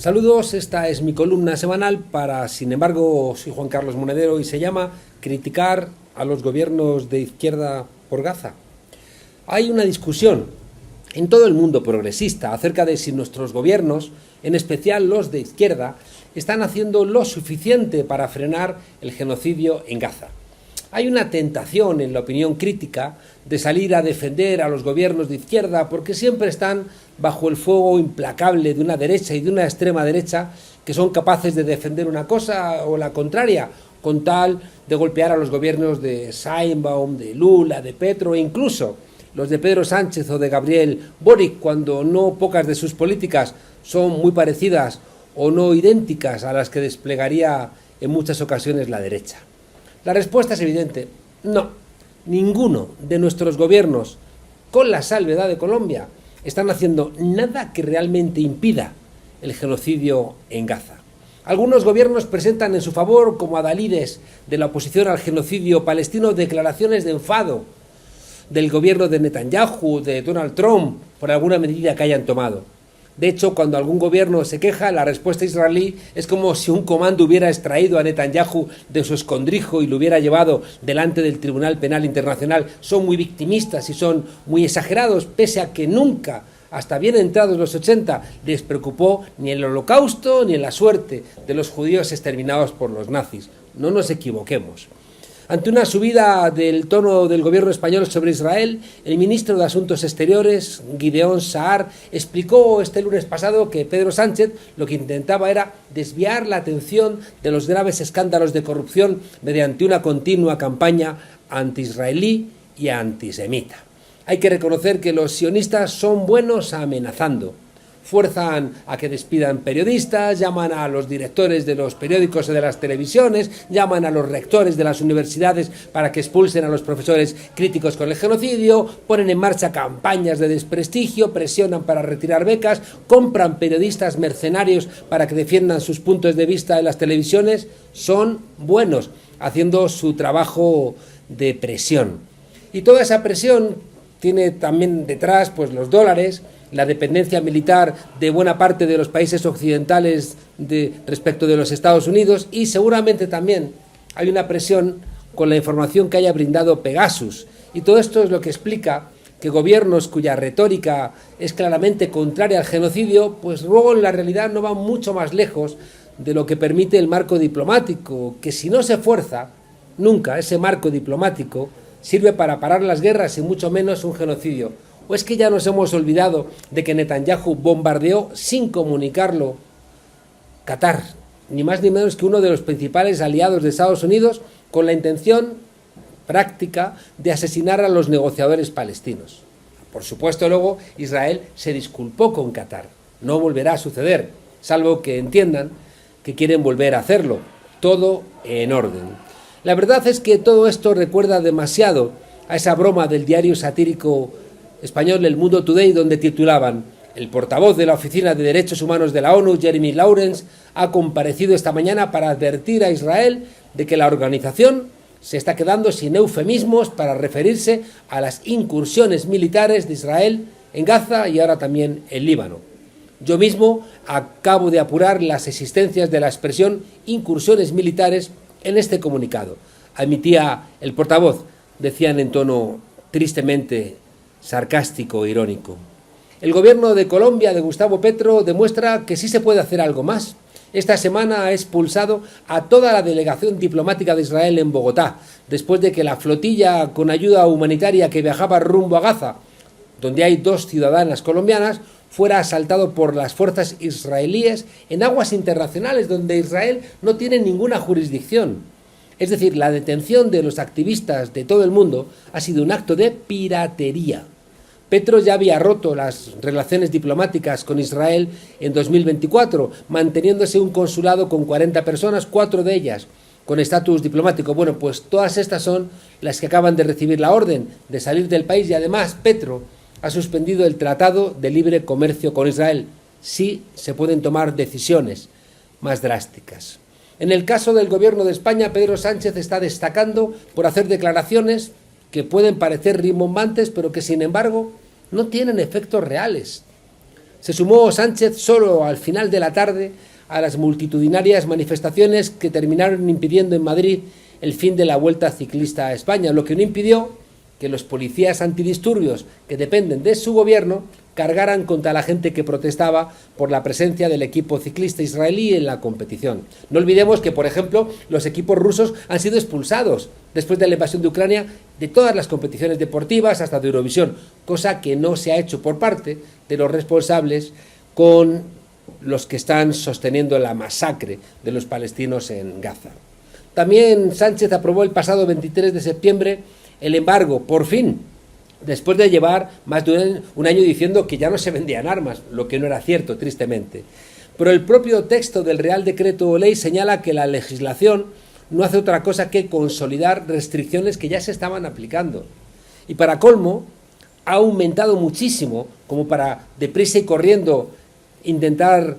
Saludos, esta es mi columna semanal para, sin embargo, soy Juan Carlos Monedero y se llama Criticar a los gobiernos de izquierda por Gaza. Hay una discusión en todo el mundo progresista acerca de si nuestros gobiernos, en especial los de izquierda, están haciendo lo suficiente para frenar el genocidio en Gaza. Hay una tentación en la opinión crítica de salir a defender a los gobiernos de izquierda porque siempre están bajo el fuego implacable de una derecha y de una extrema derecha que son capaces de defender una cosa o la contraria con tal de golpear a los gobiernos de Sheinbaum, de Lula, de Petro e incluso los de Pedro Sánchez o de Gabriel Boric, cuando no pocas de sus políticas son muy parecidas o no idénticas a las que desplegaría en muchas ocasiones la derecha. La respuesta es evidente: no, ninguno de nuestros gobiernos, con la salvedad de Colombia, están haciendo nada que realmente impida el genocidio en Gaza. Algunos gobiernos presentan en su favor, como adalides de la oposición al genocidio palestino, declaraciones de enfado del gobierno de Netanyahu, de Donald Trump, por alguna medida que hayan tomado. De hecho, cuando algún gobierno se queja, la respuesta israelí es como si un comando hubiera extraído a Netanyahu de su escondrijo y lo hubiera llevado delante del Tribunal Penal Internacional. Son muy victimistas y son muy exagerados, pese a que nunca, hasta bien entrados los 80, les preocupó ni el Holocausto ni la suerte de los judíos exterminados por los nazis. No nos equivoquemos. Ante una subida del tono del gobierno español sobre Israel, el ministro de Asuntos Exteriores, Gideon Saar, explicó este lunes pasado que Pedro Sánchez lo que intentaba era desviar la atención de los graves escándalos de corrupción mediante una continua campaña anti-israelí y antisemita. Hay que reconocer que los sionistas son buenos amenazando. Fuerzan a que despidan periodistas, llaman a los directores de los periódicos y de las televisiones, llaman a los rectores de las universidades para que expulsen a los profesores críticos con el genocidio, ponen en marcha campañas de desprestigio, presionan para retirar becas, compran periodistas mercenarios para que defiendan sus puntos de vista en las televisiones. Son buenos, haciendo su trabajo de presión. Y toda esa presión tiene también detrás pues los dólares, la dependencia militar de buena parte de los países occidentales respecto de los Estados Unidos, y seguramente también hay una presión con la información que haya brindado Pegasus. Y todo esto es lo que explica que gobiernos cuya retórica es claramente contraria al genocidio, pues luego en la realidad no van mucho más lejos de lo que permite el marco diplomático, que si no se fuerza, nunca ese marco diplomático sirve para parar las guerras y mucho menos un genocidio. ¿O es que ya nos hemos olvidado de que Netanyahu bombardeó sin comunicarlo Qatar, ni más ni menos que uno de los principales aliados de Estados Unidos, con la intención práctica de asesinar a los negociadores palestinos? Por supuesto, luego Israel se disculpó con Qatar. No volverá a suceder, salvo que entiendan que quieren volver a hacerlo. Todo en orden. La verdad es que todo esto recuerda demasiado a esa broma del diario satírico español El Mundo Today, donde titulaban: el portavoz de la Oficina de Derechos Humanos de la ONU, Jeremy Lawrence, ha comparecido esta mañana para advertir a Israel de que la organización se está quedando sin eufemismos para referirse a las incursiones militares de Israel en Gaza y ahora también en Líbano. Yo mismo acabo de apurar las existencias de la expresión incursiones militares en este comunicado. Admitía el portavoz, decían en tono tristemente sarcástico e irónico. El gobierno de Colombia de Gustavo Petro demuestra que sí se puede hacer algo más. Esta semana ha expulsado a toda la delegación diplomática de Israel en Bogotá, después de que la flotilla con ayuda humanitaria que viajaba rumbo a Gaza, donde hay 2 ciudadanas colombianas, fuera asaltado por las fuerzas israelíes en aguas internacionales donde Israel no tiene ninguna jurisdicción. Es decir, la detención de los activistas de todo el mundo ha sido un acto de piratería. Petro ya había roto las relaciones diplomáticas con Israel en 2024, manteniéndose un consulado con 40 personas, 4 de ellas con estatus diplomático. Bueno, pues todas estas son las que acaban de recibir la orden de salir del país, y además Petro ha suspendido el Tratado de Libre Comercio con Israel. Sí se pueden tomar decisiones más drásticas. En el caso del gobierno de España, Pedro Sánchez está destacando por hacer declaraciones que pueden parecer rimbombantes, pero que sin embargo no tienen efectos reales. Se sumó Sánchez solo al final de la tarde a las multitudinarias manifestaciones que terminaron impidiendo en Madrid el fin de la Vuelta Ciclista a España, lo que no impidió que los policías antidisturbios que dependen de su gobierno cargaran contra la gente que protestaba por la presencia del equipo ciclista israelí en la competición. No olvidemos que, por ejemplo, los equipos rusos han sido expulsados después de la invasión de Ucrania de todas las competiciones deportivas hasta de Eurovisión, cosa que no se ha hecho por parte de los responsables con los que están sosteniendo la masacre de los palestinos en Gaza. También Sánchez aprobó el pasado 23 de septiembre el embargo, por fin, después de llevar más de un año diciendo que ya no se vendían armas, lo que no era cierto, tristemente. Pero el propio texto del Real Decreto o Ley señala que la legislación no hace otra cosa que consolidar restricciones que ya se estaban aplicando. Y para colmo, ha aumentado muchísimo, como para deprisa y corriendo intentar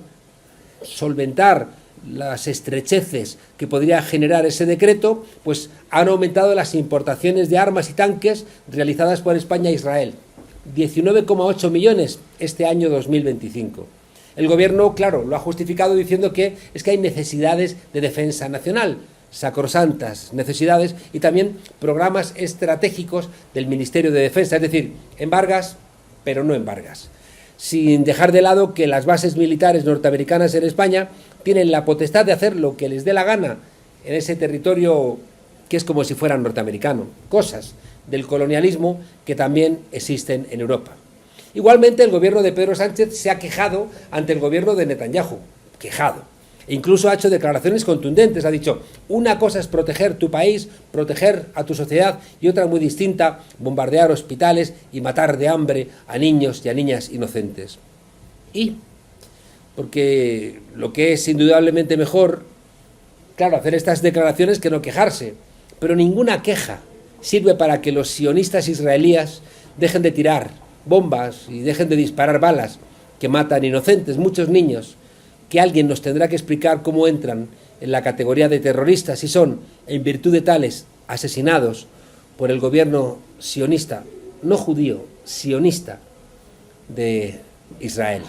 solventar las estrecheces que podría generar ese decreto, pues han aumentado las importaciones de armas y tanques realizadas por España a Israel. 19,8 millones este año 2025. El gobierno, claro, lo ha justificado diciendo que es que hay necesidades de defensa nacional, sacrosantas necesidades, y también programas estratégicos del Ministerio de Defensa, es decir, embargas, pero no embargas. Sin dejar de lado que las bases militares norteamericanas en España tienen la potestad de hacer lo que les dé la gana en ese territorio que es como si fuera norteamericano, cosas del colonialismo que también existen en Europa. Igualmente, el gobierno de Pedro Sánchez se ha quejado ante el gobierno de Netanyahu, e incluso ha hecho declaraciones contundentes. Ha dicho, una cosa es proteger tu país, proteger a tu sociedad, y otra muy distinta, bombardear hospitales y matar de hambre a niños y a niñas inocentes. Y, porque lo que es indudablemente mejor, claro, hacer estas declaraciones que no quejarse, pero ninguna queja sirve para que los sionistas israelíes dejen de tirar bombas y dejen de disparar balas que matan inocentes, muchos niños, que alguien nos tendrá que explicar cómo entran en la categoría de terroristas y son, en virtud de tales, asesinados por el gobierno sionista, no judío, sionista de Israel.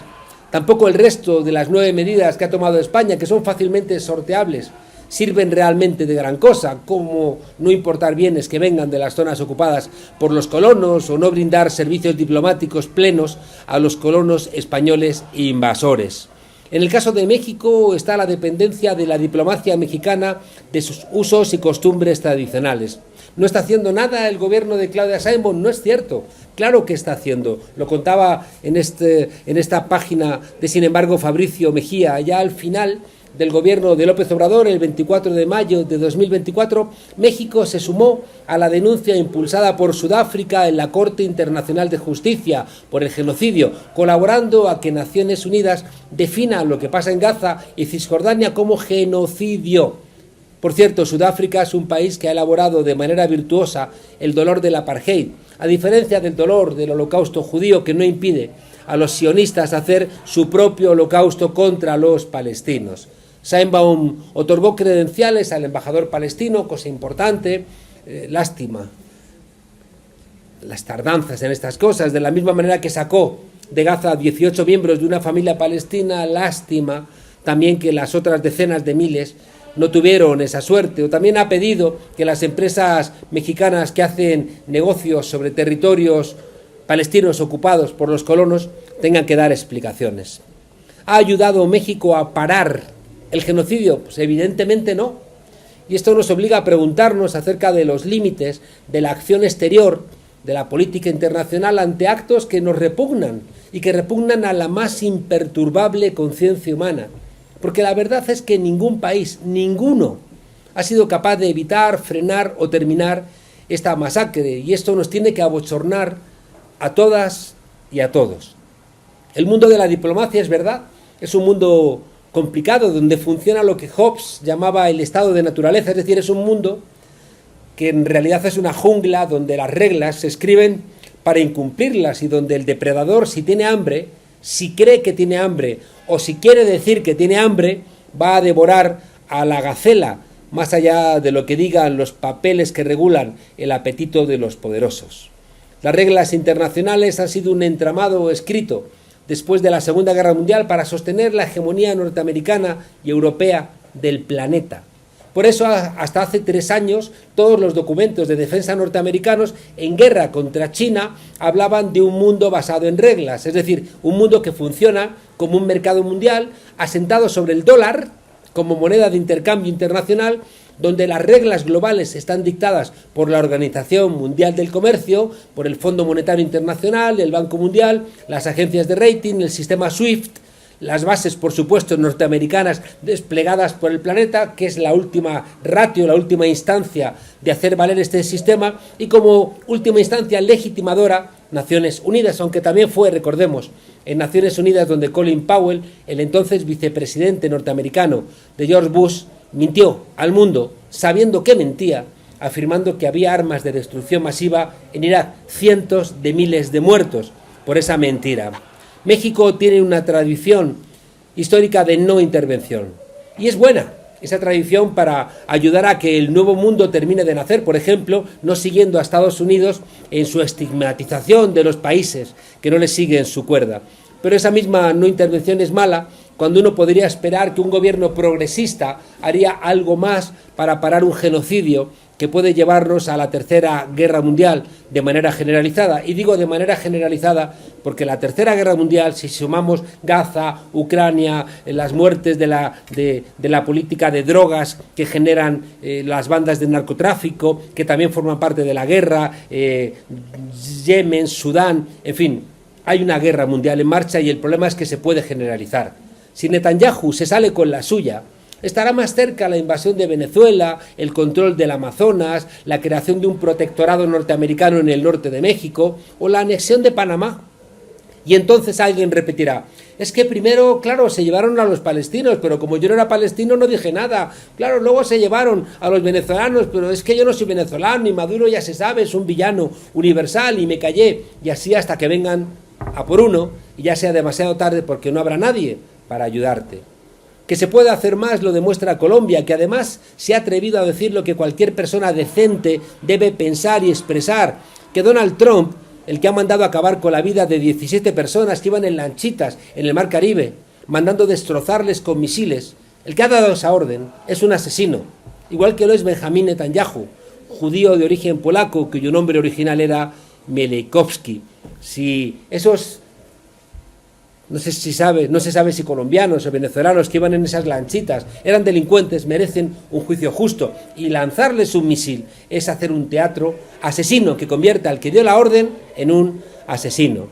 Tampoco el resto de las 9 medidas que ha tomado España, que son fácilmente sorteables, sirven realmente de gran cosa, como no importar bienes que vengan de las zonas ocupadas por los colonos o no brindar servicios diplomáticos plenos a los colonos españoles e invasores. En el caso de México está la dependencia de la diplomacia mexicana de sus usos y costumbres tradicionales. ¿No está haciendo nada el gobierno de Claudia Sheinbaum? No es cierto. Claro que está haciendo. Lo contaba en esta página de, sin embargo, Fabricio Mejía, ya al final del gobierno de López Obrador, el 24 de mayo de 2024, México se sumó a la denuncia impulsada por Sudáfrica en la Corte Internacional de Justicia por el genocidio, colaborando a que Naciones Unidas defina lo que pasa en Gaza y Cisjordania como genocidio. Por cierto, Sudáfrica es un país que ha elaborado de manera virtuosa el dolor del apartheid, a diferencia del dolor del holocausto judío, que no impide a los sionistas hacer su propio holocausto contra los palestinos. Sheinbaum otorgó credenciales al embajador palestino, cosa importante. Lástima las tardanzas en estas cosas, de la misma manera que sacó de Gaza a 18 miembros de una familia palestina. Lástima también que las otras decenas de miles no tuvieron esa suerte. O también ha pedido que las empresas mexicanas que hacen negocios sobre territorios palestinos ocupados por los colonos tengan que dar explicaciones. ¿Ha ayudado México a parar el genocidio? Pues evidentemente no. Y esto nos obliga a preguntarnos acerca de los límites de la acción exterior, de la política internacional ante actos que nos repugnan y que repugnan a la más imperturbable conciencia humana. Porque la verdad es que ningún país, ninguno, ha sido capaz de evitar, frenar o terminar esta masacre. Y esto nos tiene que abochornar a todas y a todos. El mundo de la diplomacia, es verdad, es un mundo complicado, donde funciona lo que Hobbes llamaba el estado de naturaleza, es decir, es un mundo que en realidad es una jungla donde las reglas se escriben para incumplirlas y donde el depredador, si tiene hambre, si cree que tiene hambre o si quiere decir que tiene hambre, va a devorar a la gacela, más allá de lo que digan los papeles que regulan el apetito de los poderosos. Las reglas internacionales han sido un entramado escrito después de la Segunda Guerra Mundial para sostener la hegemonía norteamericana y europea del planeta. Por eso, hasta hace 3 años, todos los documentos de defensa norteamericanos en guerra contra China hablaban de un mundo basado en reglas, es decir, un mundo que funciona como un mercado mundial asentado sobre el dólar como moneda de intercambio internacional, donde las reglas globales están dictadas por la Organización Mundial del Comercio, por el Fondo Monetario Internacional, el Banco Mundial, las agencias de rating, el sistema SWIFT, las bases, por supuesto, norteamericanas desplegadas por el planeta, que es la última ratio, la última instancia de hacer valer este sistema, y como última instancia legitimadora, Naciones Unidas, aunque también fue, recordemos, en Naciones Unidas donde Colin Powell, el entonces vicepresidente norteamericano de George Bush, mintió al mundo, sabiendo que mentía, afirmando que había armas de destrucción masiva en Irak, cientos de miles de muertos por esa mentira. México tiene una tradición histórica de no intervención, y es buena esa tradición para ayudar a que el nuevo mundo termine de nacer, por ejemplo, no siguiendo a Estados Unidos en su estigmatización de los países que no le siguen su cuerda. Pero esa misma no intervención es mala cuando uno podría esperar que un gobierno progresista haría algo más para parar un genocidio que puede llevarnos a la Tercera Guerra Mundial de manera generalizada. Y digo de manera generalizada porque la Tercera Guerra Mundial, si sumamos Gaza, Ucrania, las muertes de la política de drogas que generan las bandas de narcotráfico, que también forman parte de la guerra, Yemen, Sudán, en fin, hay una guerra mundial en marcha y el problema es que se puede generalizar. Si Netanyahu se sale con la suya, estará más cerca la invasión de Venezuela, el control del Amazonas, la creación de un protectorado norteamericano en el norte de México o la anexión de Panamá. Y entonces alguien repetirá, es que primero, claro, se llevaron a los palestinos, pero como yo no era palestino no dije nada. Claro, luego se llevaron a los venezolanos, pero es que yo no soy venezolano y Maduro ya se sabe, es un villano universal y me callé. Y así hasta que vengan a por uno y ya sea demasiado tarde porque no habrá nadie para ayudarte. Que se puede hacer más lo demuestra Colombia, que además se ha atrevido a decir lo que cualquier persona decente debe pensar y expresar, que Donald Trump, el que ha mandado acabar con la vida de 17 personas que iban en lanchitas en el Mar Caribe, mandando destrozarles con misiles, el que ha dado esa orden es un asesino, igual que lo es Benjamín Netanyahu, judío de origen polaco, cuyo nombre original era Melekowski. Si esos... No se sabe si colombianos o venezolanos que iban en esas lanchitas eran delincuentes, merecen un juicio justo. Y lanzarles un misil es hacer un teatro asesino que convierta al que dio la orden en un asesino.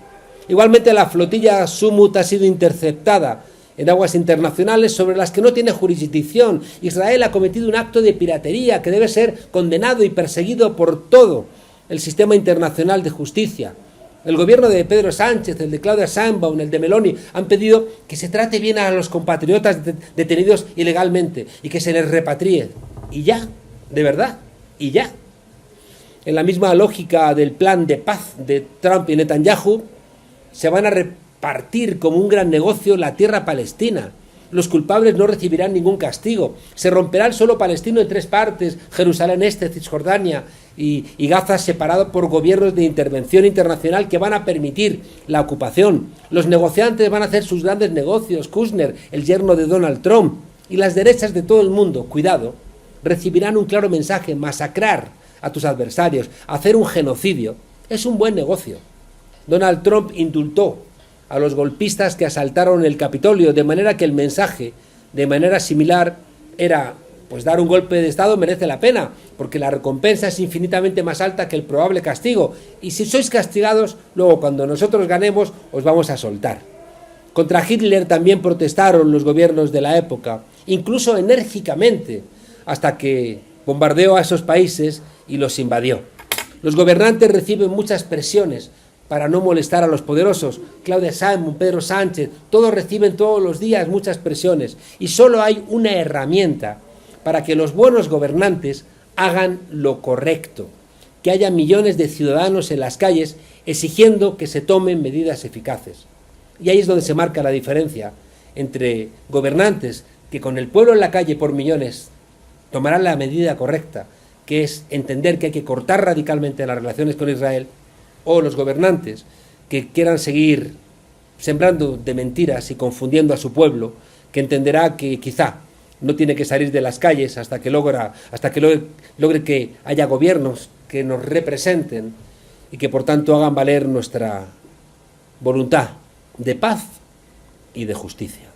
Igualmente la flotilla Sumut ha sido interceptada en aguas internacionales sobre las que no tiene jurisdicción. Israel ha cometido un acto de piratería que debe ser condenado y perseguido por todo el sistema internacional de justicia. El gobierno de Pedro Sánchez, el de Claudia Sheinbaum, el de Meloni, han pedido que se trate bien a los compatriotas detenidos ilegalmente y que se les repatrie. Y ya, de verdad, y ya. En la misma lógica del plan de paz de Trump y Netanyahu, se van a repartir como un gran negocio la tierra palestina. Los culpables no recibirán ningún castigo. Se romperá el suelo palestino en 3 partes, Jerusalén Este, Cisjordania y Gaza, separado por gobiernos de intervención internacional que van a permitir la ocupación. Los negociantes van a hacer sus grandes negocios, Kushner, el yerno de Donald Trump, y las derechas de todo el mundo, cuidado, recibirán un claro mensaje: masacrar a tus adversarios, hacer un genocidio, es un buen negocio. Donald Trump indultó a los golpistas que asaltaron el Capitolio, de manera que el mensaje, de manera similar, era, pues dar un golpe de Estado merece la pena, porque la recompensa es infinitamente más alta que el probable castigo, y si sois castigados, luego cuando nosotros ganemos, os vamos a soltar. Contra Hitler también protestaron los gobiernos de la época, incluso enérgicamente, hasta que bombardeó a esos países y los invadió. Los gobernantes reciben muchas presiones para no molestar a los poderosos. Claudia Sheinbaum, Pedro Sánchez, todos reciben todos los días muchas presiones, y solo hay una herramienta para que los buenos gobernantes hagan lo correcto, que haya millones de ciudadanos en las calles exigiendo que se tomen medidas eficaces. Y ahí es donde se marca la diferencia entre gobernantes que con el pueblo en la calle por millones tomarán la medida correcta, que es entender que hay que cortar radicalmente las relaciones con Israel, o los gobernantes que quieran seguir sembrando de mentiras y confundiendo a su pueblo, que entenderá que quizá no tiene que salir de las calles hasta que logre que haya gobiernos que nos representen y que por tanto hagan valer nuestra voluntad de paz y de justicia.